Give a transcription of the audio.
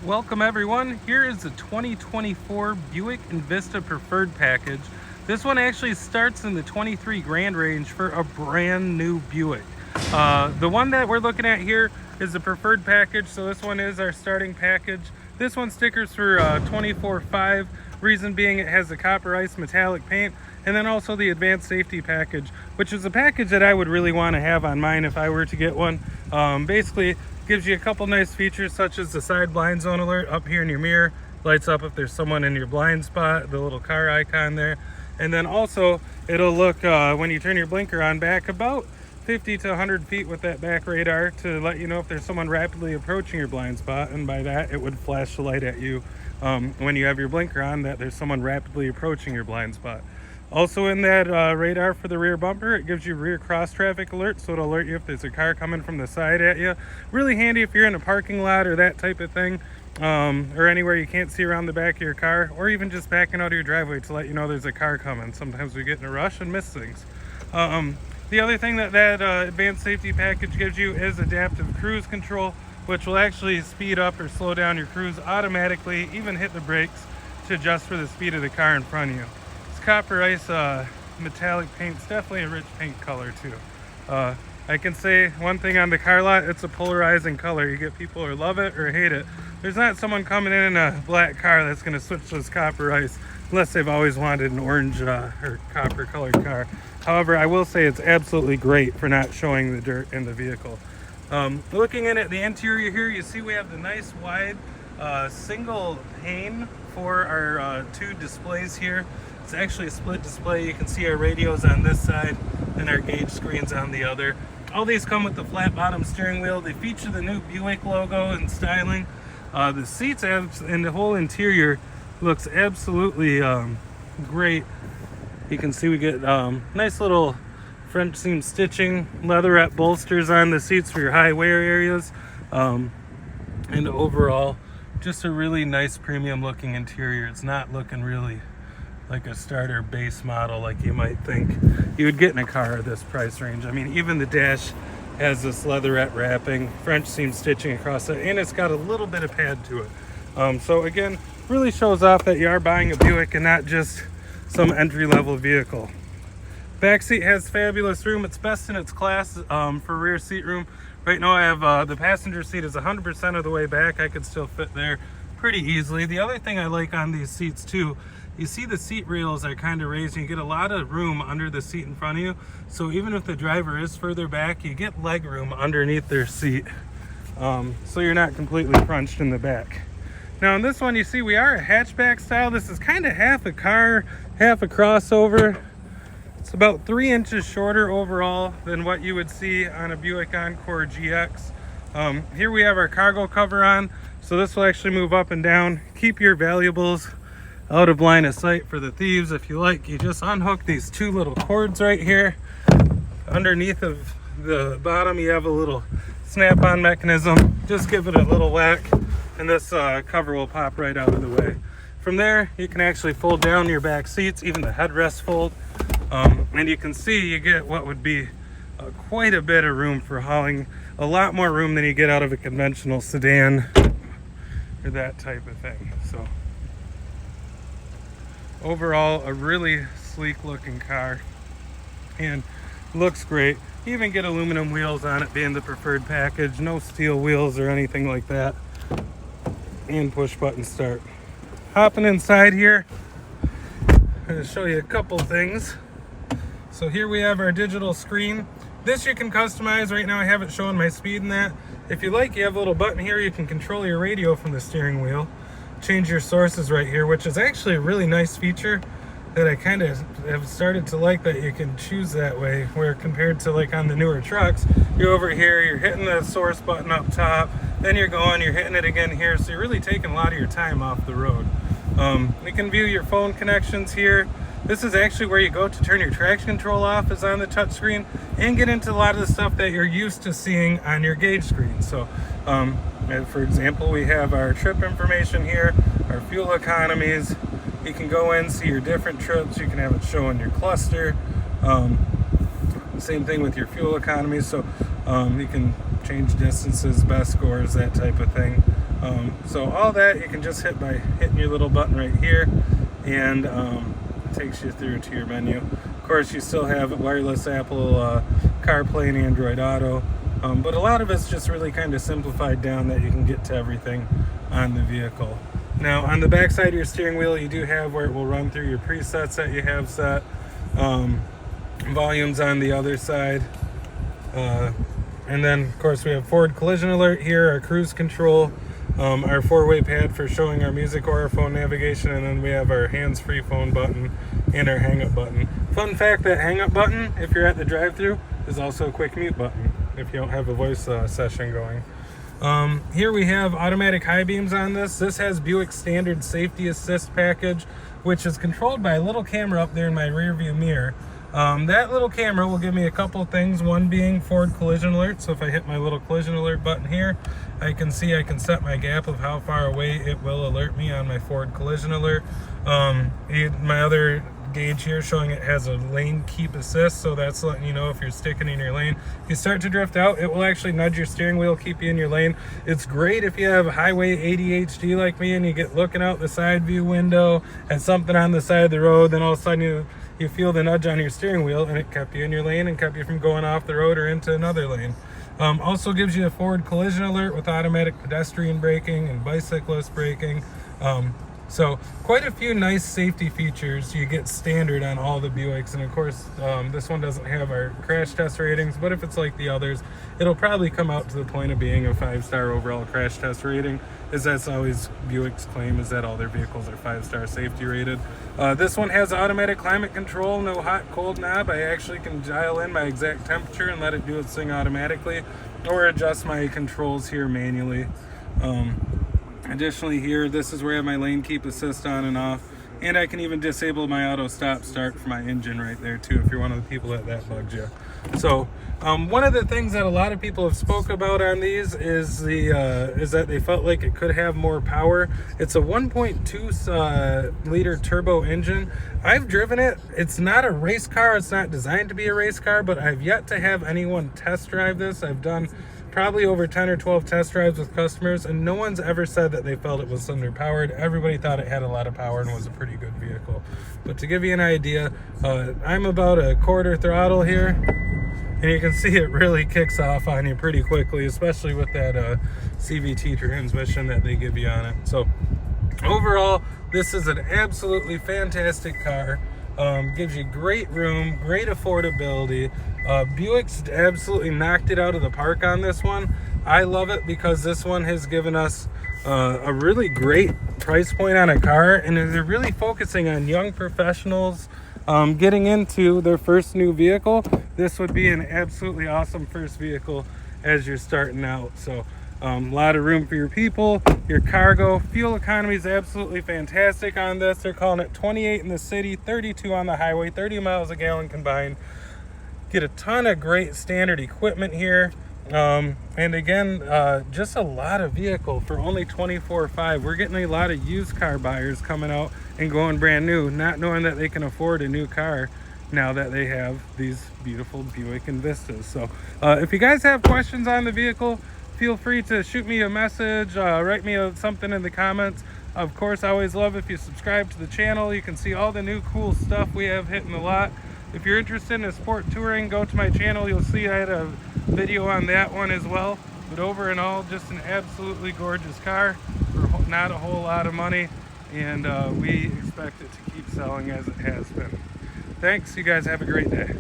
Welcome everyone. Here is the 2024 Buick Envista Preferred package. This one actually starts in the 23 grand range for a brand new Buick. The one that we're looking at here is the Preferred package, so this one is our starting package. This one stickers for $24,500. Reason being it has the copper ice metallic paint, and then also the advanced safety package, which is a package that I would really want to have on mine if I were to get one. Basically gives you a couple nice features such as the side blind zone alert up here in your mirror, lights up if there's someone in your blind spot, the little car icon there, and then also it'll look when you turn your blinker on back about 50 to 100 feet with that back radar to let you know if there's someone rapidly approaching your blind spot, and by that it would flash the light at you when you have your blinker on that there's someone rapidly approaching your blind spot. Also in that radar for the rear bumper, it gives you rear cross traffic alert, so it'll alert you if there's a car coming from the side at you. Really handy if you're in a parking lot or that type of thing, or anywhere you can't see around the back of your car, or even just backing out of your driveway to let you know there's a car coming. Sometimes we get in a rush and miss things. The other thing that advanced safety package gives you is adaptive cruise control, which will actually speed up or slow down your cruise automatically, even hit the brakes to adjust for the speed of the car in front of you. Copper ice metallic paint's definitely a rich paint color too. I can say one thing on the car lot, it's a polarizing color. You get people who love it or hate it. There's not someone coming in a black car that's going to switch to this copper ice unless they've always wanted an orange or copper colored car. However, I will say it's absolutely great for not showing the dirt in the vehicle. Looking in at the interior here, you see we have the nice wide single pane for our two displays here. It's actually a split display. You can see our radios on this side and our gauge screens on the other. All these come with the flat bottom steering wheel. They feature the new Buick logo and styling. The seats and the whole interior looks absolutely great. You can see we get nice little French seam stitching, leatherette bolsters on the seats for your high wear areas, and overall just a really nice premium looking interior. It's not looking really like a starter base model like you might think you would get in a car at this price range. I mean, even the dash has this leatherette wrapping, French seam stitching across it, and it's got a little bit of pad to it. So again, really shows off that you are buying a Buick and not just some entry-level vehicle. Back seat has fabulous room. It's best in its class for rear seat room. Right now I have the passenger seat is 100% of the way back. I could still fit there pretty easily. The other thing I like on these seats too, you see the seat rails are kind of raised and you get a lot of room under the seat in front of you. So even if the driver is further back, you get leg room underneath their seat. So you're not completely crunched in the back. Now in this one, you see we are a hatchback style. This is kind of half a car, half a crossover. It's about 3 inches shorter overall than what you would see on a Buick Encore GX. Here we have our cargo cover on, so this will actually move up and down. Keep your valuables out of line of sight for the thieves. If you like, you just unhook these two little cords right here. Underneath of the bottom, you have a little snap-on mechanism. Just give it a little whack, and this cover will pop right out of the way. From there, you can actually fold down your back seats, even the headrest fold. And you can see you get what would be quite a bit of room for hauling, a lot more room than you get out of a conventional sedan or that type of thing. So overall, a really sleek looking car and looks great. You even get aluminum wheels on it being the preferred package, no steel wheels or anything like that, and push button start. Hopping inside here, I'm going to show you a couple things. So here we have our digital screen. This you can customize. Right now I have it showing my speed and that. If you like, you have a little button here. You can control your radio from the steering wheel. Change your sources right here, which is actually a really nice feature that I kind of have started to like, that you can choose that way, where compared to like on the newer trucks, you're over here, you're hitting the source button up top, then you're hitting it again here, so you're really taking a lot of your time off the road. You can view your phone connections here. This is actually where you go to turn your traction control off, is on the touch screen, and get into a lot of the stuff that you're used to seeing on your gauge screen. So for example, we have our trip information here, our fuel economies. You can go in, see your different trips. You can have it show in your cluster. Same thing with your fuel economy. So you can change distances, best scores, that type of thing. So all that you can just hit by hitting your little button right here, and it takes you through to your menu. Of course, you still have wireless Apple CarPlay and Android Auto, but a lot of it's just really kind of simplified down that you can get to everything on the vehicle. Now, on the back side of your steering wheel, you do have where it will run through your presets that you have set. Volumes on the other side. And then, of course, we have forward collision alert here, our cruise control, our four-way pad for showing our music or our phone navigation, and then we have our hands-free phone button and our hang-up button. Fun fact, that hang-up button, if you're at the drive-thru, is also a quick mute button if you don't have a voice session going. Here we have automatic high beams on this. This has Buick standard safety assist package, which is controlled by a little camera up there in my rear view mirror. That little camera will give me a couple things, one being forward collision alert. So if I hit my little collision alert button here, I can set my gap of how far away it will alert me on my forward collision alert. My other gauge here showing it has a lane keep assist, so that's letting you know if you're sticking in your lane. If you start to drift out, it will actually nudge your steering wheel, keep you in your lane. It's great if you have highway ADHD like me and you get looking out the side view window at something on the side of the road, then all of a sudden you feel the nudge on your steering wheel and it kept you in your lane and kept you from going off the road or into another lane. Also gives you a forward collision alert with automatic pedestrian braking and bicyclist braking. So quite a few nice safety features you get standard on all the Buicks, and of course this one doesn't have our crash test ratings, but if it's like the others, it'll probably come out to the point of being a 5-star overall crash test rating, as that's always Buick's claim, is that all their vehicles are 5-star safety rated. This one has automatic climate control, no hot cold knob. I actually can dial in my exact temperature and let it do its thing automatically, or adjust my controls here manually. Additionally here, this is where I have my lane keep assist on and off, and I can even disable my auto stop start for my engine right there too, if you're one of the people that bugs you. So one of the things that a lot of people have spoke about on these is that they felt like it could have more power. It's a 1.2 liter turbo engine. I've driven it. It's not a race car. It's not designed to be a race car, but I've yet to have anyone test drive this. I've done probably over 10 or 12 test drives with customers, and no one's ever said that they felt it was underpowered. Everybody thought it had a lot of power and was a pretty good vehicle. But to give you an idea, I'm about a quarter throttle here, and you can see it really kicks off on you pretty quickly, especially with that CVT transmission that they give you on it. So overall, this is an absolutely fantastic car. Gives you great room, great affordability. Buick's absolutely knocked it out of the park on this one. I love it because this one has given us a really great price point on a car, and they're really focusing on young professionals getting into their first new vehicle. This would be an absolutely awesome first vehicle as you're starting out. So a lot of room for your people, your cargo. Fuel economy is absolutely fantastic on this. They're calling it 28 in the city, 32 on the highway, 30 miles a gallon combined. Get a ton of great standard equipment here. And again, just a lot of vehicle for only $24,500. We're getting a lot of used car buyers coming out and going brand new, not knowing that they can afford a new car now that they have these beautiful Buick Envistas. So if you guys have questions on the vehicle, feel free to shoot me a message, write me something in the comments. Of course, I always love if you subscribe to the channel. You can see all the new cool stuff we have hitting the lot. If you're interested in sport touring, go to my channel. You'll see I had a video on that one as well. But over and all, just an absolutely gorgeous car for not a whole lot of money. And we expect it to keep selling as it has been. Thanks. You guys have a great day.